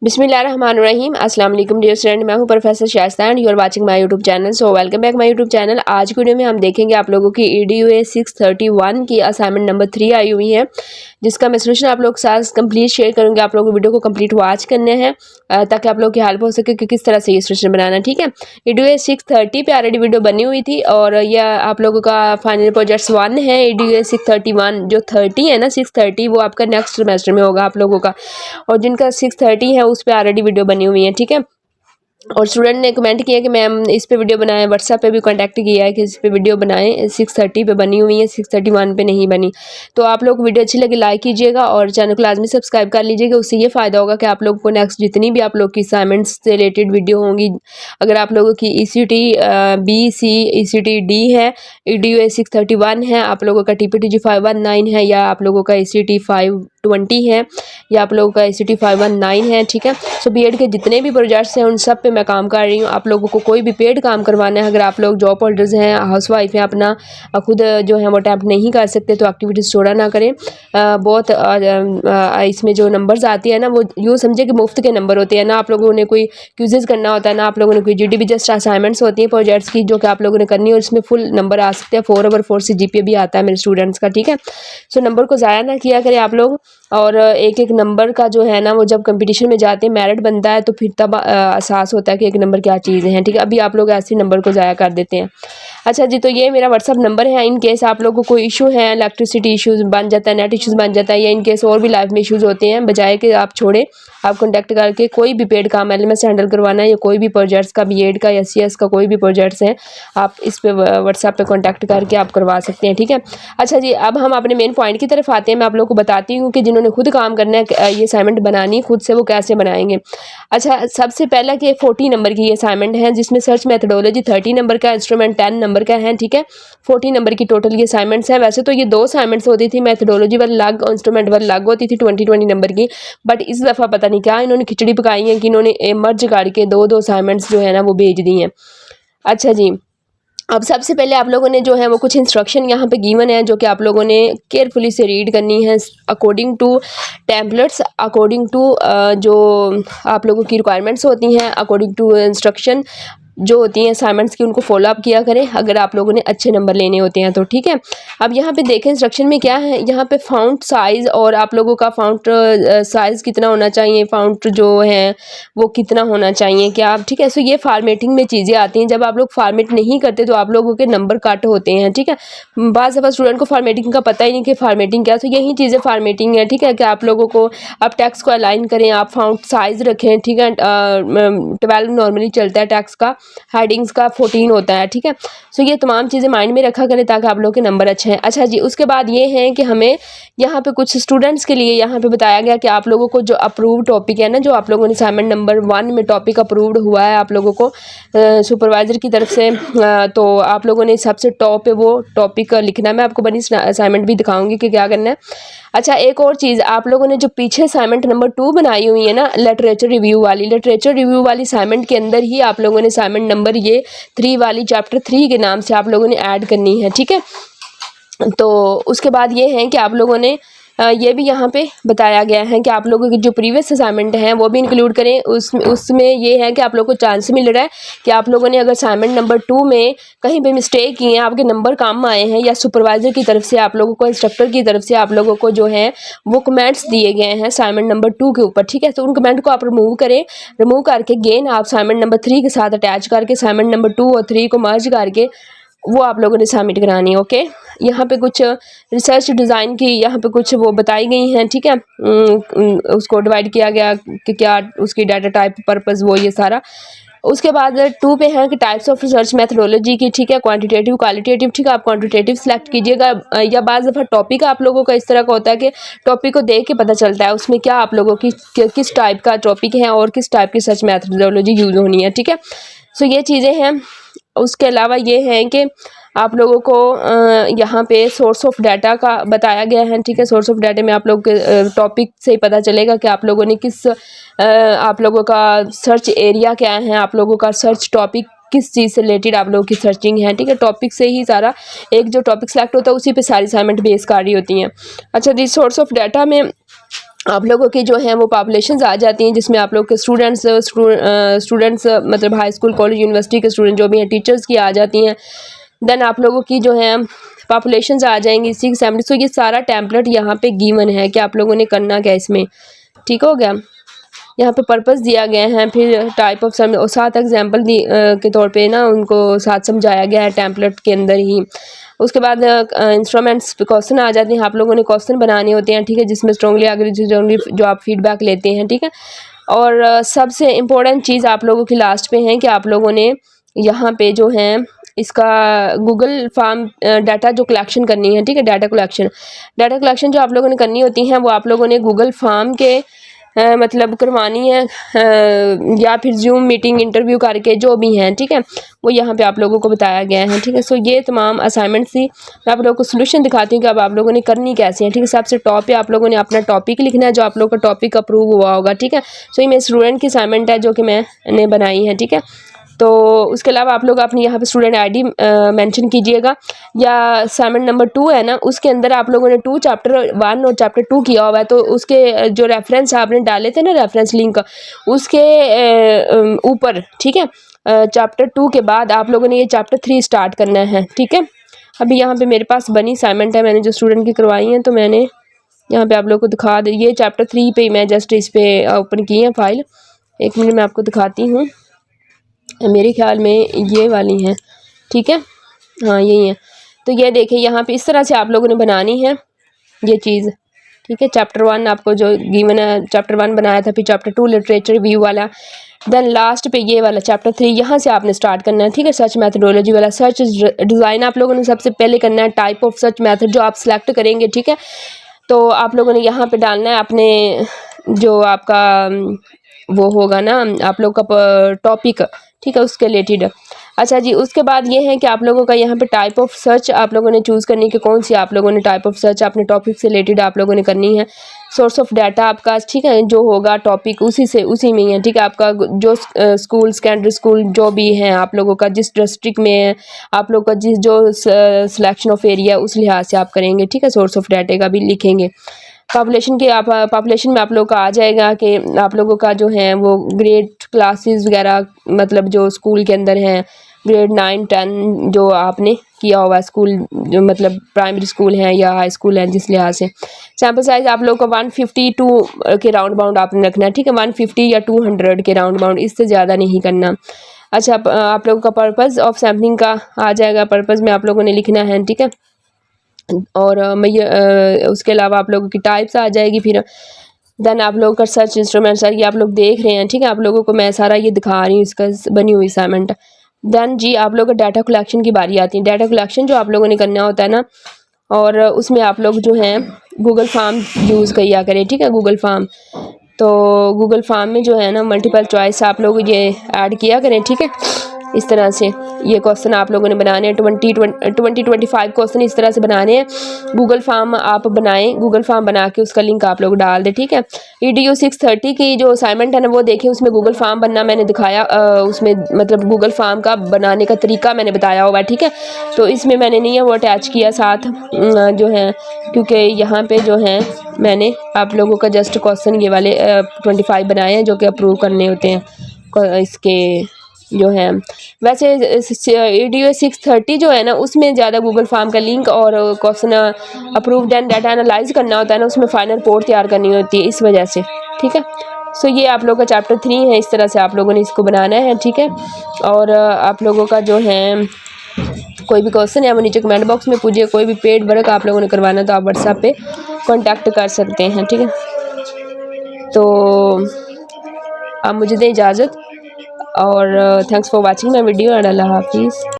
बिस्मिल्लाहिर्रहमानिर्रहीम अस्सलाम वालेकुम डियर स्टूडेंट, मैं हूं professor Shaista and you are watching my YouTube channel. So welcome back my YouTube channel. आज की वीडियो में हम देखेंगे आप लोगों की EDUA 631 की असाइनमेंट नंबर 3 आई हुई है, जिसका मैं सोल्यूशन आप लोग के साथ कंप्लीट शेयर करूंगी। आप लोगों को वीडियो को कंप्लीट वॉच करने हैं ताकि आप लोग की हेल्प हो सके कि किस तरह से ये सोल्यूशन बनाना है। ठीक है, EDUA 630 पे ऑलरेडी वीडियो बनी हुई थी और यह आप लोगों का फाइनल प्रोजेक्ट्स 1 है। EDUA 631 जो 30 है ना, 630 वो आपका नेक्स्ट सेमेस्टर में होगा आप लोगों का, और जिनका 630 है उस पर ऑलरेडी वीडियो बनी हुई है। ठीक है, और स्टूडेंट ने कमेंट किया कि मैम इस पे वीडियो बनाएं, व्हाट्सएप पे भी कांटेक्ट किया है कि इस पे वीडियो बनाएं। 630 पे बनी हुई है, 631 पे नहीं बनी। तो आप लोग वीडियो अच्छी लगी लाइक कीजिएगा और चैनल को लाजमी सब्सक्राइब कर लीजिएगा। उससे ये फ़ायदा होगा कि आप लोगों को नेक्स्ट जितनी भी आप लोग की असाइनमेंट्स से रिलेटेड वीडियो होंगी, अगर आप लोगों की ECT BC ECT D है, EDUA 631 है, आप लोगों का TPTG 519 है, या आप लोगों का ECT 520 है, या आप लोगों का ECT 519 है। ठीक है, सो BEd के जितने भी प्रोजेक्ट्स हैं उन सब पे मैं काम कर रही हूँ। आप लोगों को कोई भी पेड काम करवाना है, अगर आप लोग जॉब होल्डर्स हैं, हाउस वाइफ हैं, अपना खुद जो है वो अटैम्प्ट नहीं कर सकते तो एक्टिविटीज़ छोड़ा ना करें। बहुत इसमें जो नंबर्स आती है ना, वो यूँ समझे कि मुफ्त के नंबर होते हैं ना। आप लोगों ने कोई क्विज़ेस करना होता है ना, आप लोगों ने कोई GDB जस्ट असाइनमेंट्स होती हैं प्रोजेक्ट्स की जो कि आप लोगों ने करनी है, और इसमें फुल नंबर आ सकते हैं। 4/4 से GPA भी आता है मेरे स्टूडेंट्स का। ठीक है, सो नंबर को ज़ाया ना किया करें आप लोग, और एक एक नंबर का जो है ना वो जब कंपटीशन में जाते हैं मेरिट बनता है तो फिर तब एहसास होता है कि एक नंबर क्या चीज़ें हैं। ठीक है, अभी आप लोग ऐसे नंबर को ज़ाया कर देते हैं। अच्छा जी, तो ये मेरा व्हाट्सअप नंबर है। इन केस आप लोगों को कोई इशू है, इलेक्ट्रिसिटी इशूज़ बन जाता है, नेट इशूज़ बन जाता है, या इन केस और भी लाइफ में इशूज़ होते हैं, बजाय कि आप छोड़ें, आप कॉन्टैक्ट करके कोई भी पेड काम LMS हैंडल करवाना है, या कोई भी प्रोजेक्ट्स का BEd का या CS का कोई भी प्रोजेक्ट्स हैं, आप इस पे व्हाट्सएप पे कॉन्टैक्ट करके आप करवा सकते हैं। ठीक है, अच्छा जी, अब हम अपने मेन पॉइंट की तरफ आते हैं। मैं आप लोगों को बताती हूँ कि जिन्होंने खुद काम करना है, ये असाइनमेंट बनानी खुद से, वो कैसे बनाएंगे। अच्छा, सबसे पहला कि 40 नंबर की ये असाइनमेंट है, जिसमें सर्च मेथडोलॉजी 30 नंबर का, इंस्ट्रूमेंट 10 नंबर का है। ठीक है, 40 नंबर की टोटल ये असाइनमेंट्स हैं। वैसे तो ये 2 असाइनमेंट्स होती थी, मेथडोलॉजी वाली अलग, इंस्ट्रूमेंट वाली अलग होती थी 20 नंबर की, बट इस दफ़ा पता नहीं क्या इन्होंने खिचड़ी पकाई है कि इन्होंने मर्ज करके 2 असाइनमेंट्स जो है ना वो भेज दी हैं। अच्छा जी, अब सबसे पहले आप लोगों ने जो है वो कुछ इंस्ट्रक्शन यहाँ पे गिवन है, जो कि आप लोगों ने केयरफुली से रीड करनी है according to templates, according to जो आप लोगों की रिक्वायरमेंट्स होती हैं, अकॉर्डिंग टू इंस्ट्रक्शन जो होती हैं असाइनमेंट्स की, उनको फॉलो अप किया करें अगर आप लोगों ने अच्छे नंबर लेने होते हैं तो। ठीक है, अब यहाँ पे देखें इंस्ट्रक्शन में क्या है। यहाँ पे फाउंट साइज़ और आप लोगों का फाउंट साइज़ कितना होना चाहिए, फाउंट जो है वो कितना होना चाहिए क्या आप। ठीक है, सो ये फार्मेटिंग में चीज़ें आती हैं। जब आप लोग फार्मेट नहीं करते तो आप लोगों के नंबर कट होते हैं। ठीक है, बाज़ दफ़ा स्टूडेंट को फार्मेटिंग का पता ही नहीं कि फार्मेटिंग क्या है, तो यही चीज़ें फार्मेटिंग है। ठीक है, कि आप लोगों को आप टेक्स्ट को अलाइन करें, आप फाउंट साइज़ रखें। ठीक है, 12 नॉर्मली चलता है टेक्स्ट का, हेडिंग्स का 14 होता है। ठीक है, सो ये तमाम चीज़ें माइंड में रखा करें ताकि आप लोग के नंबर अच्छे हैं। अच्छा जी, उसके बाद ये है कि हमें यहाँ पे कुछ स्टूडेंट्स के लिए यहाँ पे बताया गया कि आप लोगों को जो अप्रूव्ड टॉपिक है ना, जो आप लोगों ने असाइनमेंट नंबर 1 में टॉपिक अप्रूव्ड हुआ है आप लोगों को सुपरवाइज़र की तरफ से, तो आप लोगों ने सबसे टॉप पे वो टॉपिक लिखना है। मैं आपको बनी असाइनमेंट भी दिखाऊंगी कि क्या करना है। अच्छा, एक और चीज़, आप लोगों ने जो पीछे असाइनमेंट नंबर 2 बनाई हुई है ना, लिटरेचर रिव्यू वाली असाइनमेंट के अंदर ही आप लोगों ने असाइनमेंट नंबर ये 3 वाली चैप्टर 3 के नाम से आप लोगों ने ऐड करनी है। ठीक है, तो उसके बाद ये है कि आप लोगों ने ये भी यहाँ पे बताया गया है कि आप लोगों की जो प्रीवियस असाइनमेंट हैं वो भी इंक्लूड करें। उसमें ये है कि आप लोगों को चांस मिल रहा है कि आप लोगों ने अगर असाइनमेंट नंबर 2 में कहीं पे मिस्टेक किए हैं, आपके नंबर कम आए हैं, या सुपरवाइज़र की तरफ से आप लोगों को, इंस्ट्रक्टर की तरफ से आप लोगों को जो है वो कमेंट्स दिए गए हैं असाइनमेंट नंबर 2 के ऊपर। ठीक है, तो उन कमेंट को आप रिमूव करें, रिमूव करके गेन आप असाइनमेंट नंबर 3 के साथ अटैच करके असाइनमेंट नंबर 2 और 3 को मर्ज करके वो आप लोगों ने सबमिट करानी है। ओके, यहाँ पे कुछ रिसर्च डिज़ाइन की यहाँ पे कुछ वो बताई गई हैं। ठीक है, उसको डिवाइड किया गया कि क्या उसकी डाटा टाइप, पर्पस, वो ये सारा। उसके बाद 2 पे है कि टाइप्स ऑफ रिसर्च मेथडोलॉजी की। ठीक है, क्वांटिटेटिव, क्वालिटेटिव। ठीक है, आप क्वांटिटेटिव सेलेक्ट कीजिएगा, या बाज़ दफ़ा टॉपिक आप लोगों का इस तरह का होता है कि टॉपिक को देख के पता चलता है उसमें क्या आप लोगों की किस टाइप का टॉपिक है और किस टाइप की रिसर्च मेथडोलॉजी यूज़ होनी है। ठीक है, सो ये चीज़ें हैं। उसके अलावा ये है कि आप लोगों को यहाँ पे सोर्स ऑफ डाटा का बताया गया है। ठीक है, सोर्स ऑफ डाटा में आप लोग के टॉपिक से ही पता चलेगा कि आप लोगों ने किस आप लोगों का सर्च एरिया क्या है, आप लोगों का सर्च टॉपिक किस चीज़ से रिलेटेड आप लोगों की सर्चिंग है। ठीक है, टॉपिक से ही सारा एक जो टॉपिक सेलेक्ट होता है उसी पे सारी असाइनमेंट बेस कर रही होती हैं। अच्छा जी, सोर्स ऑफ डाटा में आप लोगों की जो है वो पॉपुलेशंस आ जाती हैं, जिसमें आप लोग के स्टूडेंट्स मतलब हाई स्कूल कॉलेज यूनिवर्सिटी के स्टूडेंट जो भी हैं, टीचर्स की आ जाती हैं। देन आप लोगों की जो है पॉपुलेशंस आ जाएंगी 670। सो ये सारा टेम्पलेट यहाँ पे गिवन है कि आप लोगों ने करना क्या इसमें, ठीक हो गया। यहाँ पे पर्पस दिया गया है, फिर टाइप ऑफ सम और 7 एग्जाम्पल के तौर पे ना उनको साथ समझाया गया है टेम्पलेट के अंदर ही। उसके बाद इंस्ट्रूमेंट्स पे क्वेश्चन आ जाते हैं, आप लोगों ने क्वेश्चन बनाने होते हैं, ठीक है, जिसमें स्ट्रांगली एग्री जो आप फीडबैक लेते हैं, ठीक है। और सबसे इम्पोर्टेंट चीज़ आप लोगों की लास्ट पे है कि आप लोगों ने यहाँ पे जो है इसका गूगल फॉर्म डाटा जो कलेक्शन करनी है, ठीक है, डाटा कलेक्शन जो आप लोगों ने करनी होती हैं वो आप लोगों ने गूगल फॉर्म के मतलब करवानी है, या फिर जूम मीटिंग इंटरव्यू करके जो भी हैं, ठीक है, वो यहाँ पे आप लोगों को बताया गया है, ठीक है। सो ये तमाम असाइनमेंट थी, मैं आप लोगों को सोल्यूशन दिखाती हूँ कि अब आप लोगों ने करनी कैसे है, ठीक है। सबसे टॉप पे आप लोगों ने अपना टॉपिक लिखना है, जो आप लोगों का टॉपिक अप्रूव हुआ होगा, ठीक है। सो ये मेरे स्टूडेंट की असाइनमेंट है जो कि मैंने बनाई है, ठीक है। तो उसके अलावा आप लोग अपनी यहाँ पे स्टूडेंट आईडी मेंशन कीजिएगा, या असाइनमेंट नंबर 2 है ना, उसके अंदर आप लोगों ने चैप्टर 1 और चैप्टर 2 किया हुआ है, तो उसके जो रेफरेंस आपने डाले थे ना, रेफरेंस लिंक उसके ऊपर, ठीक है, चैप्टर 2 के बाद आप लोगों ने ये चैप्टर 3 स्टार्ट करना है, ठीक है। अभी यहाँ पे मेरे पास बनी असाइनमेंट है, मैंने जो स्टूडेंट की करवाई है, तो मैंने यहाँ पे आप लोग को दिखा दे, ये चैप्टर 3 पे ही मैं जस्ट इस पे ओपन की है फाइल। 1 मिनट में आपको दिखाती हूँ, मेरे ख्याल में ये वाली हैं, ठीक है, हाँ यही है। तो ये देखिए यहाँ पे इस तरह से आप लोगों ने बनानी है ये चीज़, ठीक है। चैप्टर 1 आपको जो गिवन है, चैप्टर 1 बनाया था, फिर चैप्टर 2 लिटरेचर रिव्यू वाला, देन लास्ट पे ये वाला चैप्टर 3 यहाँ से आपने स्टार्ट करना है, ठीक है। सर्च मैथडोलॉजी वाला, सर्च डिज़ाइन आप लोगों ने सबसे पहले करना है, टाइप ऑफ सर्च मैथड जो आप सिलेक्ट करेंगे, ठीक है। तो आप लोगों ने यहाँ पे डालना है अपने जो आपका वो होगा ना आप लोग का टॉपिक, ठीक है, उसके रिलेटेड। अच्छा जी, उसके बाद ये है कि आप लोगों का यहाँ पे टाइप ऑफ सर्च आप लोगों ने चूज़ करनी कि कौन सी आप लोगों ने टाइप ऑफ सर्च अपने टॉपिक से रिलेटेड आप लोगों ने करनी है। सोर्स ऑफ डाटा आपका, ठीक है, जो होगा टॉपिक उसी में ही है, ठीक है। आपका जो स्कूल सेकेंडरी स्कूल जो भी है आप लोगों का, जिस डिस्ट्रिक्ट में है आप लोग का, जो सिलेक्शन ऑफ एरिया उस लिहाज से आप करेंगे, ठीक है। सोर्स ऑफ डाटा का भी लिखेंगे। पॉपुलेशन में आप लोगों का आ जाएगा कि आप लोगों का जो है वो ग्रेड क्लासेस वगैरह, मतलब जो स्कूल के अंदर हैं, ग्रेड 9 10 जो आपने किया हुआ स्कूल, जो मतलब प्राइमरी स्कूल है या हाई स्कूल है, जिस लिहाज से। सैम्पल साइज़ आप लोगों का 152 के राउंड बाउंड आपने रखना है, ठीक है, 150 या 200 के राउंड बाउंड, इससे ज़्यादा नहीं करना। अच्छा, आप लोगों का पर्पज़ ऑफ सैम्पलिंग का आ जाएगा, पर्पज़ में आप लोगों ने लिखना है, ठीक है। और उसके अलावा आप लोगों की टाइप्स आ जाएगी, फिर देन आप लोगों का सर्च इंस्ट्रूमेंट्स है, ये आप लोग देख रहे हैं, ठीक है। आप लोगों को मैं सारा ये दिखा रही हूँ, इसका बनी हुई असाइनमेंट। देन जी आप लोगों का डाटा कलेक्शन की बारी आती है। डाटा कलेक्शन जो आप लोगों ने करना होता है ना, और उसमें आप लोग जो हैं गूगल फॉर्म यूज़ किया करें, ठीक है, गूगल फॉर्म। तो गूगल फॉर्म में जो है ना मल्टीपल चॉइस आप लोग ये ऐड किया करें, ठीक है। इस तरह से ये क्वेश्चन आप लोगों ने बनाने हैं, 25 क्वेश्चन इस तरह से बनाने हैं। गूगल फॉर्म आप बनाएं, गूगल फॉर्म बना के उसका लिंक आप लोग डाल दें, ठीक है। EDU 630 की जो असाइनमेंट है ना वो देखें, उसमें गूगल फॉर्म बनना मैंने दिखाया, उसमें मतलब गूगल फॉर्म का बनाने का तरीका मैंने बताया हुआ है, ठीक है। तो इसमें मैंने नहीं है वो अटैच किया साथ जो है, क्योंकि यहाँ पे जो है मैंने आप लोगों का जस्ट क्वेश्चन ये वाले 25 बनाए हैं जो कि अप्रूव करने होते हैं इसके जो है। वैसे EDU 630 जो है ना उसमें ज़्यादा गूगल फॉर्म का लिंक और question approved and data analyse करना होता है ना, उसमें फाइनल रिपोर्ट तैयार करनी होती है, इस वजह से, ठीक है। सो ये आप लोगों का चैप्टर 3 है, इस तरह से आप लोगों ने इसको बनाना है, ठीक है। और आप लोगों का जो है कोई भी क्वेश्चन है वो नीचे कमेंट बॉक्स में पूछिए, कोई भी पेड वर्क आप लोगों ने करवाना तो आप व्हाट्सएप पे कॉन्टैक्ट कर सकते हैं, ठीक है। तो आप मुझे दें इजाज़त, और thanks for watching my video and अल्लाह हाफिज़।